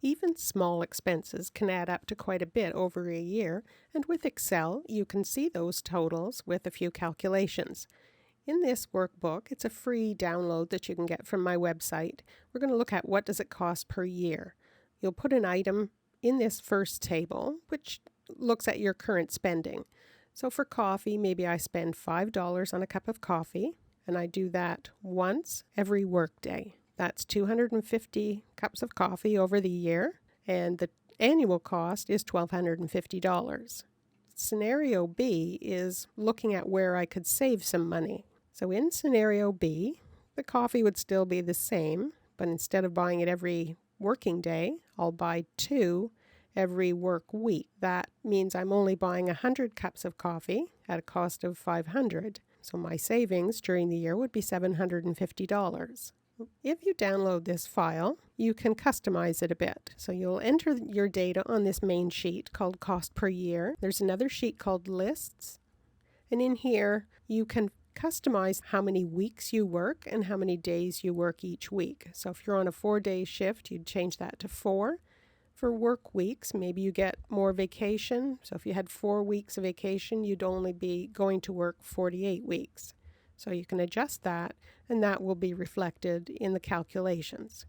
Even small expenses can add up to quite a bit over a year, and with Excel, you can see those totals with a few calculations. In this workbook, it's a free download that you can get from my website. We're going to look at what does it cost per year. You'll put an item in this first table, which looks at your current spending. So for coffee, maybe I spend $5 on a cup of coffee, and I do that once every workday. That's 250 cups of coffee over the year, and the annual cost is $1,250. Scenario B is looking at where I could save some money. So in scenario B, the coffee would still be the same, but instead of buying it every working day, I'll buy 2 every work week. That means I'm only buying 100 cups of coffee at a cost of $500. So my savings during the year would be $750. If you download this file, you can customize it a bit. So you'll enter your data on this main sheet called Cost Per Year. There's another sheet called Lists. And in here, you can customize how many weeks you work and how many days you work each week. So if you're on a 4-day shift, you'd change that to 4. For work weeks, maybe you get more vacation. So if you had 4 weeks of vacation, you'd only be going to work 48 weeks. So you can adjust that, and that will be reflected in the calculations.